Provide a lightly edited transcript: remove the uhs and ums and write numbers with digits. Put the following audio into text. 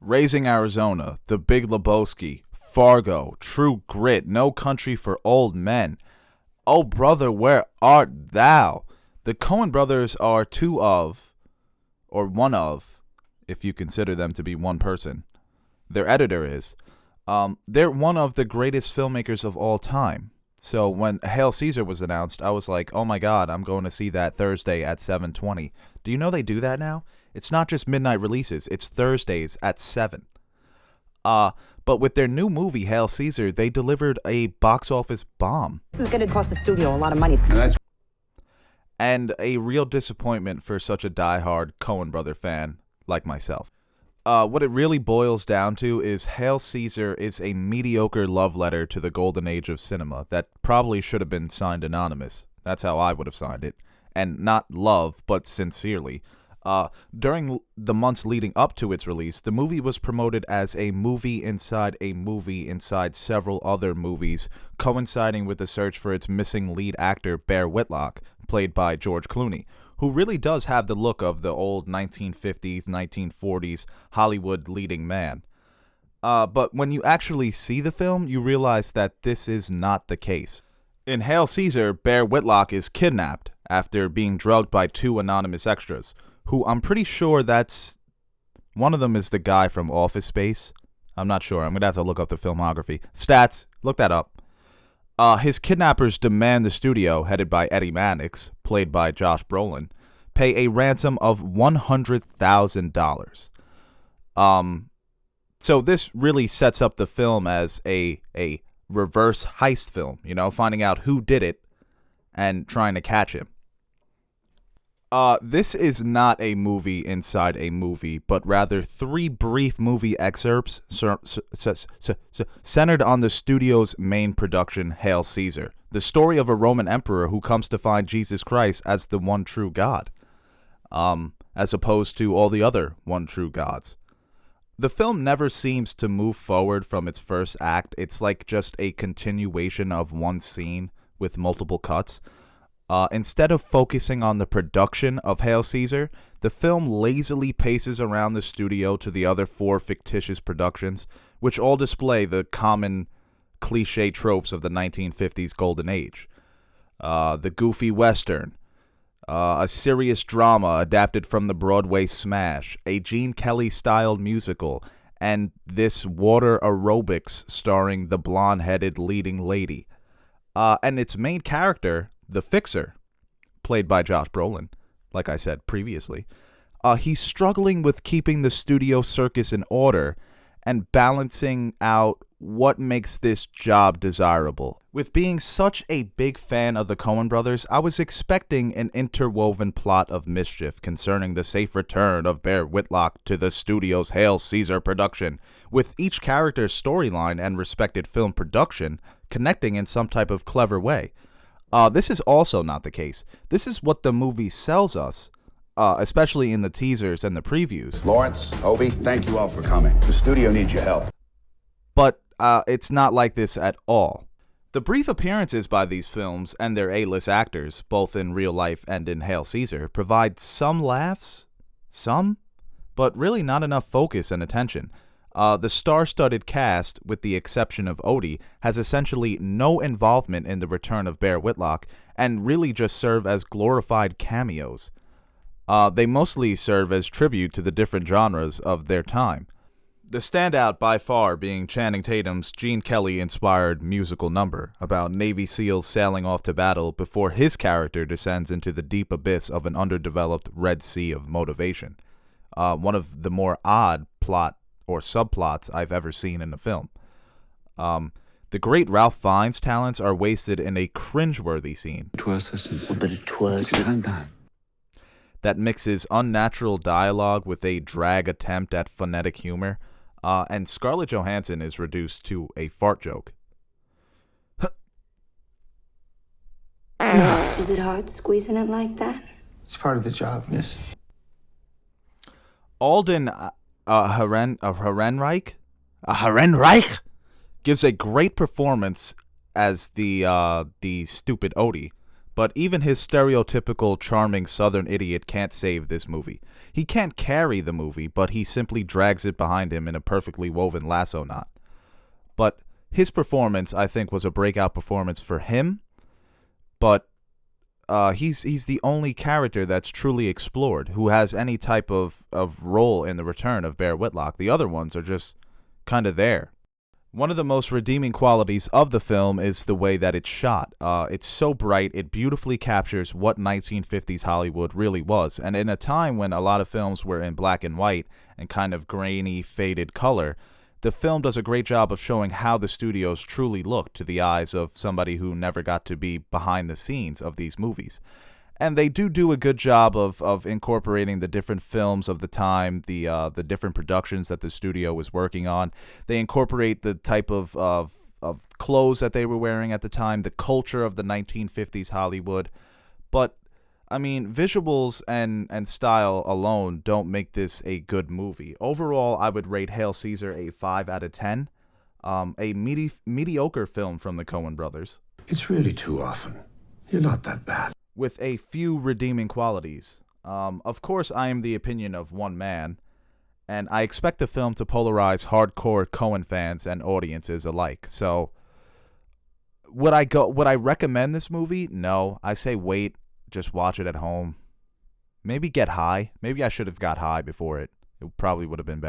Raising Arizona, The Big Lebowski, Fargo, True Grit, No Country for Old Men. Oh, brother, where art thou? The Coen brothers are two of, or one of, if you consider them to be one person. Their editor is. They're one of the greatest filmmakers of all time. So when Hail Caesar was announced, I was like, oh my God, I'm going to see that Thursday at 7:20. Do you know they do that now? It's not just midnight releases. It's Thursdays at 7. But with their new movie, Hail Caesar, they delivered a box office bomb. This is going to cost the studio a lot of money. And a real disappointment for such a diehard Coen brother fan like myself. What it really boils down to is Hail Caesar is a mediocre love letter to the golden age of cinema that probably should have been signed anonymous. That's how I would have signed it. And not love, but sincerely. During the months leading up to its release, the movie was promoted as a movie inside several other movies, coinciding with the search for its missing lead actor, Bear Whitlock, played by George Clooney, who really does have the look of the old 1950s, 1940s Hollywood leading man. But when you actually see the film, you realize that this is not the case. In Hail Caesar, Bear Whitlock is kidnapped after being drugged by two anonymous extras, who I'm pretty sure one of them is the guy from Office Space. I'm not sure. I'm going to have to look up the filmography. Stats, look that up. His kidnappers demand the studio, headed by Eddie Mannix, played by Josh Brolin, pay a ransom of $100,000. So this really sets up the film as a reverse heist film, finding out who did it and trying to catch him. This is not a movie inside a movie, but rather 3 brief movie excerpts centered on the studio's main production, Hail Caesar, the story of a Roman emperor who comes to find Jesus Christ as the one true God, as opposed to all the other one true gods. The film never seems to move forward from its first act. It's like just a continuation of one scene with multiple cuts. Instead of focusing on the production of Hail Caesar, the film lazily paces around the studio to the other 4 fictitious productions, which all display the common cliche tropes of the 1950s golden age. The goofy western, a serious drama adapted from the Broadway smash, a Gene Kelly-styled musical, and this water aerobics starring the blonde-headed leading lady. And its main character, the Fixer, played by Josh Brolin, like I said previously, he's struggling with keeping the studio circus in order and balancing out what makes this job desirable. With being such a big fan of the Coen brothers, I was expecting an interwoven plot of mischief concerning the safe return of Bear Whitlock to the studio's Hail Caesar production, with each character's storyline and respected film production connecting in some type of clever way. This is also not the case. This is what the movie sells us, especially in the teasers and the previews. Lawrence, Obi, thank you all for coming. The studio needs your help. But it's not like this at all. The brief appearances by these films and their A-list actors, both in real life and in Hail Caesar, provide some laughs, but really not enough focus and attention. The star-studded cast, with the exception of Odie, has essentially no involvement in the return of Bear Whitlock and really just serve as glorified cameos. They mostly serve as tribute to the different genres of their time. The standout by far being Channing Tatum's Gene Kelly-inspired musical number about Navy SEALs sailing off to battle before his character descends into the deep abyss of an underdeveloped Red Sea of motivation. One of the more odd plot or subplots I've ever seen in a film. The great Ralph Fiennes' talents are wasted in a cringeworthy scene that mixes unnatural dialogue with a drag attempt at phonetic humor, and Scarlett Johansson is reduced to a fart joke. Is it hard squeezing it like that? It's part of the job, miss. Alden Ehrenreich gives a great performance as the stupid Odie, But even his stereotypical charming southern idiot can't save this movie. He can't carry the movie, but he simply drags it behind him in a perfectly woven lasso knot. But his performance, I think, was a breakout performance for him, but he's the only character that's truly explored who has any type of role in the return of Bear Whitlock. The other ones are just kind of there. One of the most redeeming qualities of the film is the way that it's shot. It's so bright, it beautifully captures what 1950s Hollywood really was. And in a time when a lot of films were in black and white and kind of grainy, faded color, the film does a great job of showing how the studios truly looked to the eyes of somebody who never got to be behind the scenes of these movies. And they do a good job of incorporating the different films of the time, the different productions that the studio was working on. They incorporate the type of clothes that they were wearing at the time, the culture of the 1950s Hollywood. But, I mean, visuals and style alone don't make this a good movie. Overall, I would rate Hail Caesar a 5 out of 10. A mediocre film from the Coen brothers. It's really too often. You're not that bad. With a few redeeming qualities. Of course, I am the opinion of one man, and I expect the film to polarize hardcore Coen fans and audiences alike. So, would I recommend this movie? No. I say wait, just watch it at home. Maybe get high. Maybe I should have got high before it. It probably would have been better.